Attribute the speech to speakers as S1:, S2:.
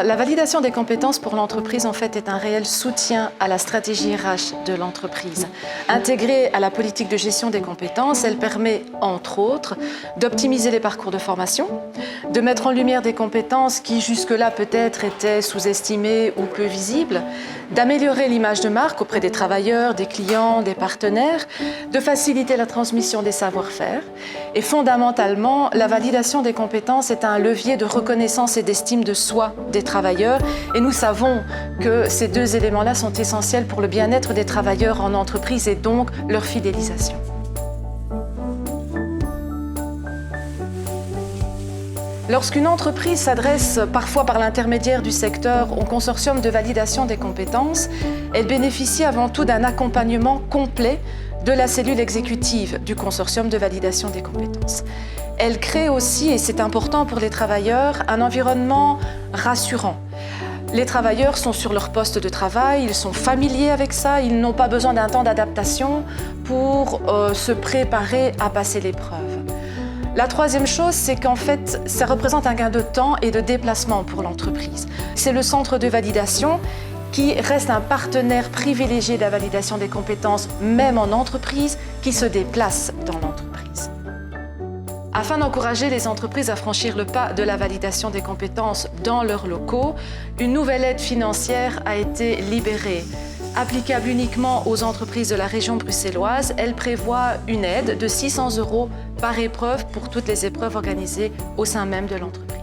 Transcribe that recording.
S1: La validation des compétences pour l'entreprise, en fait, est un réel soutien à la stratégie RH de l'entreprise. Intégrée à la politique de gestion des compétences, elle permet, entre autres, d'optimiser les parcours de formation, de mettre en lumière des compétences qui, jusque-là, peut-être étaient sous-estimées ou peu visibles, d'améliorer l'image de marque auprès des travailleurs, des clients, des partenaires, de faciliter la transmission des savoir-faire. Et fondamentalement, la validation des compétences est un levier de reconnaissance et d'estime de soi des travailleurs. Et nous savons que ces deux éléments-là sont essentiels pour le bien-être des travailleurs en entreprise et donc leur fidélisation. Lorsqu'une entreprise s'adresse, parfois par l'intermédiaire du secteur, au consortium de validation des compétences, elle bénéficie avant tout d'un accompagnement complet de la cellule exécutive du consortium de validation des compétences. Elle crée aussi, et c'est important pour les travailleurs, un environnement rassurant. Les travailleurs sont sur leur poste de travail, ils sont familiers avec ça, ils n'ont pas besoin d'un temps d'adaptation pour se préparer à passer l'épreuve. La troisième chose, c'est qu'en fait, ça représente un gain de temps et de déplacement pour l'entreprise. C'est le centre de validation qui reste un partenaire privilégié de la validation des compétences, même en entreprise, qui se déplace dans l'entreprise. Afin d'encourager les entreprises à franchir le pas de la validation des compétences dans leurs locaux, une nouvelle aide financière a été libérée. Applicable uniquement aux entreprises de la région bruxelloise, elle prévoit une aide de 600 € par épreuve pour toutes les épreuves organisées au sein même de l'entreprise.